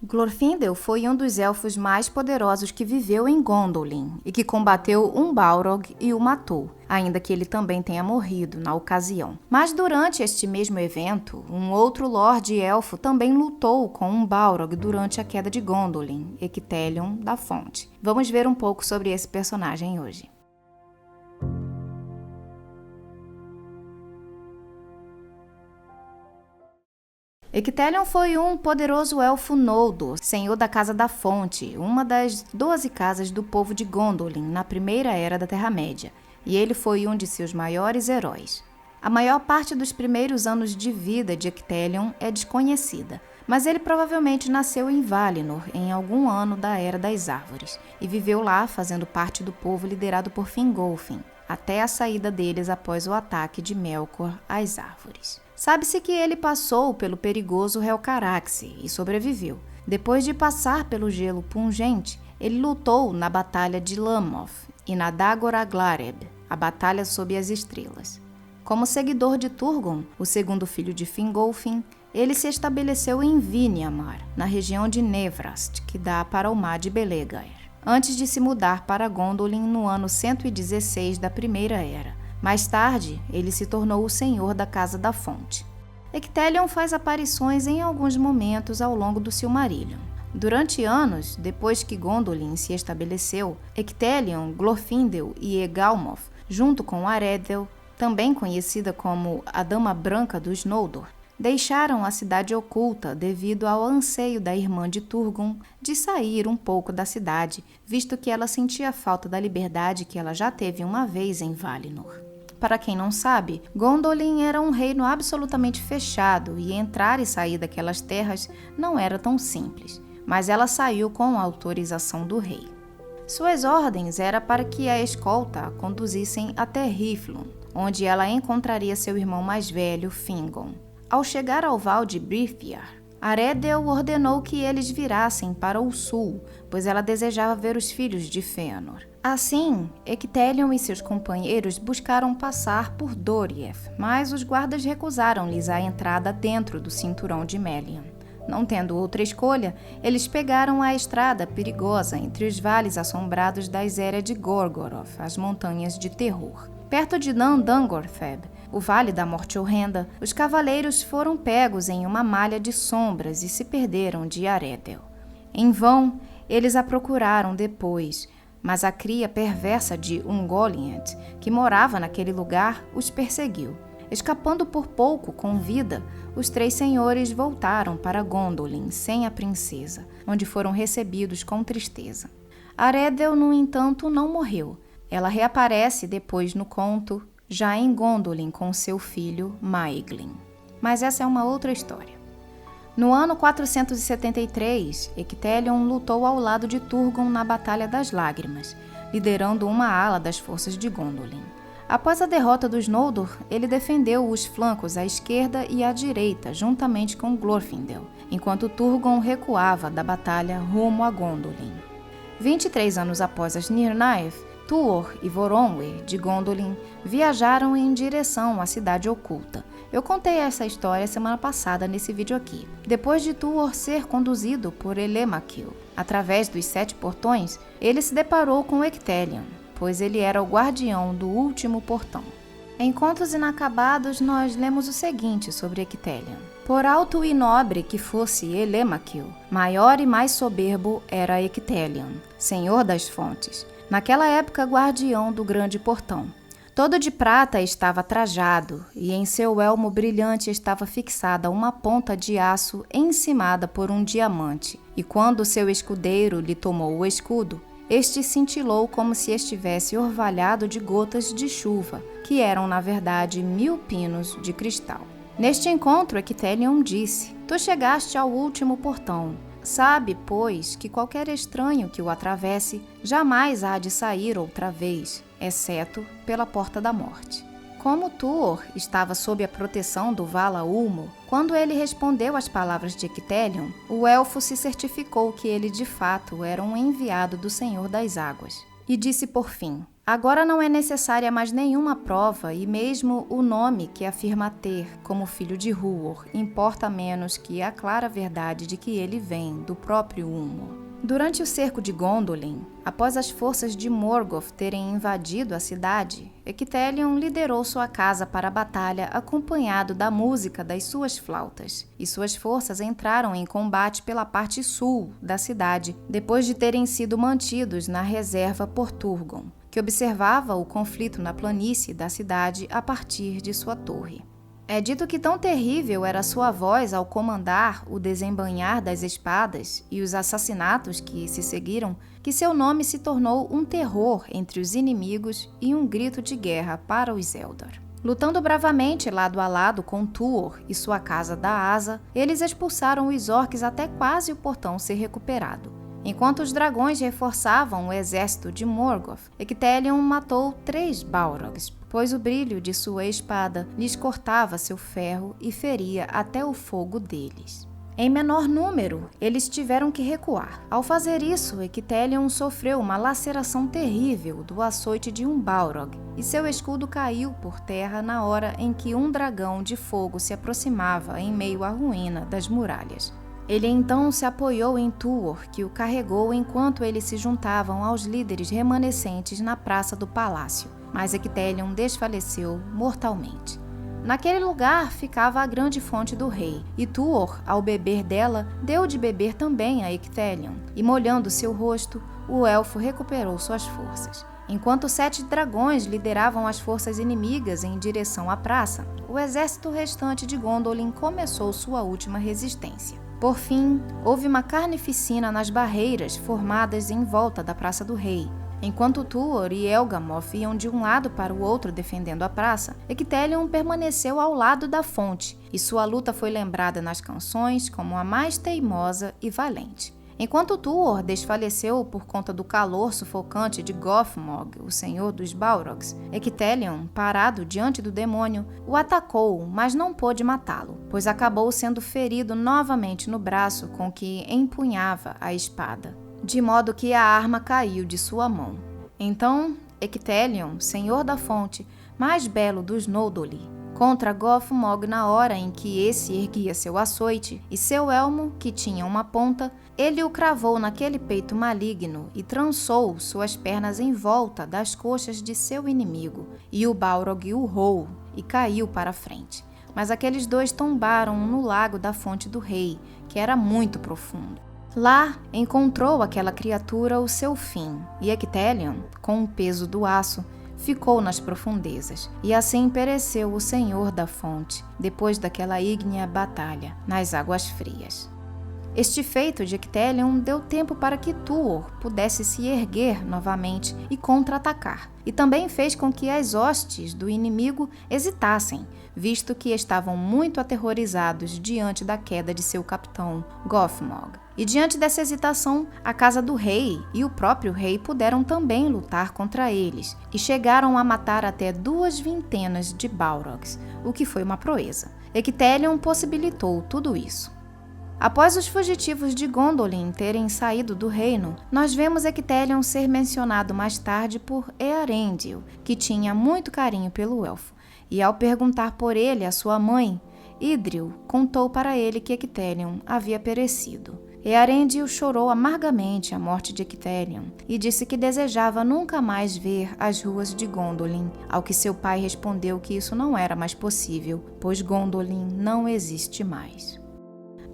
Glorfindel foi um dos elfos mais poderosos que viveu em Gondolin e que combateu um Balrog e o matou, ainda que ele também tenha morrido na ocasião. Mas durante este mesmo evento, um outro Lorde Elfo também lutou com um Balrog durante a queda de Gondolin, Ecthelion da Fonte. Vamos ver um pouco sobre esse personagem hoje. Ecthelion foi um poderoso elfo Noldor, senhor da Casa da Fonte, uma das 12 casas do povo de Gondolin na primeira era da Terra-média, e ele foi um de seus maiores heróis. A maior parte dos primeiros anos de vida de Ecthelion é desconhecida, mas ele provavelmente nasceu em Valinor em algum ano da Era das Árvores, e viveu lá fazendo parte do povo liderado por Fingolfin, até a saída deles após o ataque de Melkor às árvores. Sabe-se que ele passou pelo perigoso Helcaraxe e sobreviveu. Depois de passar pelo gelo pungente, ele lutou na Batalha de Lamoth e na Dagor Aglareb, a Batalha sob as Estrelas. Como seguidor de Turgon, o segundo filho de Fingolfin, ele se estabeleceu em Viniamar, na região de Nevrast, que dá para o mar de Belegaer, antes de se mudar para Gondolin no ano 116 da Primeira Era. Mais tarde, ele se tornou o Senhor da Casa da Fonte. Ecthelion faz aparições em alguns momentos ao longo do Silmarillion. Durante anos, depois que Gondolin se estabeleceu, Ecthelion, Glorfindel e Egalmoth, junto com Aredhel, também conhecida como a Dama Branca dos Noldor, deixaram a cidade oculta devido ao anseio da irmã de Turgon de sair um pouco da cidade, visto que ela sentia falta da liberdade que ela já teve uma vez em Valinor. Para quem não sabe, Gondolin era um reino absolutamente fechado e entrar e sair daquelas terras não era tão simples, mas ela saiu com a autorização do rei. Suas ordens eram para que a escolta a conduzissem até Hithlum, onde ela encontraria seu irmão mais velho, Fingon. Ao chegar ao Val de Brythjar, Aredhel ordenou que eles virassem para o sul, pois ela desejava ver os filhos de Fëanor. Assim, Ecthelion e seus companheiros buscaram passar por Doriath, mas os guardas recusaram-lhes a entrada dentro do cinturão de Melian. Não tendo outra escolha, eles pegaram a estrada perigosa entre os vales assombrados das Eras de Gorgoroth, as Montanhas de Terror. Perto de Dun-Dungortheb, o Vale da Morte Horrenda, os cavaleiros foram pegos em uma malha de sombras e se perderam de Aredhel. Em vão, eles a procuraram depois, mas a cria perversa de Ungoliant, que morava naquele lugar, os perseguiu. Escapando por pouco com vida, os três senhores voltaram para Gondolin sem a princesa, onde foram recebidos com tristeza. Aredhel, no entanto, não morreu. Ela reaparece depois no conto, já em Gondolin com seu filho Maeglin. Mas essa é uma outra história. No ano 473, Ecthelion lutou ao lado de Turgon na Batalha das Lágrimas, liderando uma ala das forças de Gondolin. Após a derrota dos Noldor, ele defendeu os flancos à esquerda e à direita, juntamente com Glorfindel, enquanto Turgon recuava da batalha rumo a Gondolin. 23 anos após as Nirnaeth, Tuor e Voronwë de Gondolin viajaram em direção à cidade oculta. Eu contei essa história semana passada nesse vídeo aqui. Depois de Tuor ser conduzido por Elemaquil através dos 7 portões, ele se deparou com Ecthelion, pois ele era o guardião do último portão. Em Contos Inacabados, nós lemos o seguinte sobre Ecthelion. Por alto e nobre que fosse Elemaquil, maior e mais soberbo era Ecthelion, senhor das fontes, naquela época guardião do grande portão. Todo de prata estava trajado, e em seu elmo brilhante estava fixada uma ponta de aço encimada por um diamante, e quando seu escudeiro lhe tomou o escudo, este cintilou como se estivesse orvalhado de gotas de chuva, que eram na verdade 1000 pinos de cristal. Neste encontro, Ecthelion disse: Tu chegaste ao último portão. Sabe, pois, que qualquer estranho que o atravesse jamais há de sair outra vez, exceto pela porta da morte. Como Tuor estava sob a proteção do Vala Ulmo, quando ele respondeu às palavras de Ecthelion, o elfo se certificou que ele de fato era um enviado do Senhor das Águas. E disse por fim: Agora não é necessária mais nenhuma prova e mesmo o nome que afirma ter como filho de Huor importa menos que a clara verdade de que ele vem do próprio Humor. Durante o cerco de Gondolin, após as forças de Morgoth terem invadido a cidade, Ecthelion liderou sua casa para a batalha acompanhado da música das suas flautas, e suas forças entraram em combate pela parte sul da cidade, depois de terem sido mantidos na reserva por Turgon, que observava o conflito na planície da cidade a partir de sua torre. É dito que tão terrível era sua voz ao comandar o desembainhar das espadas e os assassinatos que se seguiram, que seu nome se tornou um terror entre os inimigos e um grito de guerra para os Eldar. Lutando bravamente lado a lado com Tuor e sua casa da Asa, eles expulsaram os orcs até quase o portão ser recuperado. Enquanto os dragões reforçavam o exército de Morgoth, Ecthelion matou 3 Balrogs, pois o brilho de sua espada lhes cortava seu ferro e feria até o fogo deles. Em menor número, eles tiveram que recuar. Ao fazer isso, Ecthelion sofreu uma laceração terrível do açoite de um Balrog, e seu escudo caiu por terra na hora em que um dragão de fogo se aproximava em meio à ruína das muralhas. Ele então se apoiou em Tuor, que o carregou enquanto eles se juntavam aos líderes remanescentes na praça do palácio, mas Ecthelion desfaleceu mortalmente. Naquele lugar ficava a grande fonte do rei, e Tuor, ao beber dela, deu de beber também a Ecthelion, e molhando seu rosto, o elfo recuperou suas forças. Enquanto 7 dragões lideravam as forças inimigas em direção à praça, o exército restante de Gondolin começou sua última resistência. Por fim, houve uma carnificina nas barreiras formadas em volta da Praça do Rei. Enquanto Tuor e Elgamoth iam de um lado para o outro defendendo a praça, Ecthelion permaneceu ao lado da fonte, e sua luta foi lembrada nas canções como a mais teimosa e valente. Enquanto Tuor desfaleceu por conta do calor sufocante de Gothmog, o senhor dos Balrogs, Ecthelion, parado diante do demônio, o atacou, mas não pôde matá-lo, pois acabou sendo ferido novamente no braço com que empunhava a espada, de modo que a arma caiu de sua mão. Então, Ecthelion, senhor da fonte, mais belo dos Noldoli, contra Gothmog na hora em que esse erguia seu açoite e seu elmo, que tinha uma ponta, ele o cravou naquele peito maligno e trançou suas pernas em volta das coxas de seu inimigo, e o Balrog urrou e caiu para a frente. Mas aqueles 2 tombaram no lago da fonte do rei, que era muito profundo. Lá encontrou aquela criatura o seu fim, e Ecthelion, com o peso do aço, ficou nas profundezas, e assim pereceu o senhor da fonte, depois daquela ígnea batalha, nas águas frias. Este feito de Ecthelion deu tempo para que Tuor pudesse se erguer novamente e contra-atacar, e também fez com que as hostes do inimigo hesitassem, visto que estavam muito aterrorizados diante da queda de seu capitão, Gothmog. E diante dessa hesitação, a casa do rei e o próprio rei puderam também lutar contra eles, e chegaram a matar até 20 de Balrogs, o que foi uma proeza. Ecthelion possibilitou tudo isso. Após os fugitivos de Gondolin terem saído do reino, nós vemos Ecthelion ser mencionado mais tarde por Eärendil, que tinha muito carinho pelo elfo, e ao perguntar por ele a sua mãe, Idril contou para ele que Ecthelion havia perecido. Eärendil chorou amargamente a morte de Ecthelion e disse que desejava nunca mais ver as ruas de Gondolin, ao que seu pai respondeu que isso não era mais possível, pois Gondolin não existe mais.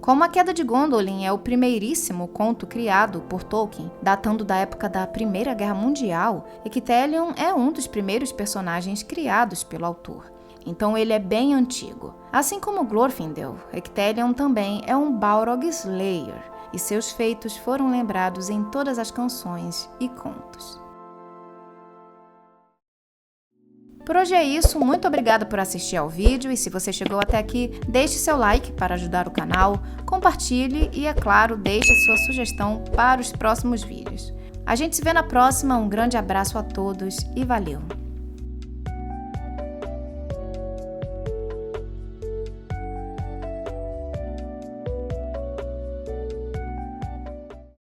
Como A Queda de Gondolin é o primeiríssimo conto criado por Tolkien, datando da época da Primeira Guerra Mundial, Ecthelion é um dos primeiros personagens criados pelo autor. Então ele é bem antigo. Assim como Glorfindel, Ecthelion também é um Balrog Slayer, e seus feitos foram lembrados em todas as canções e contos. Por hoje é isso, muito obrigada por assistir ao vídeo e se você chegou até aqui, deixe seu like para ajudar o canal, compartilhe e, é claro, deixe sua sugestão para os próximos vídeos. A gente se vê na próxima, um grande abraço a todos e valeu!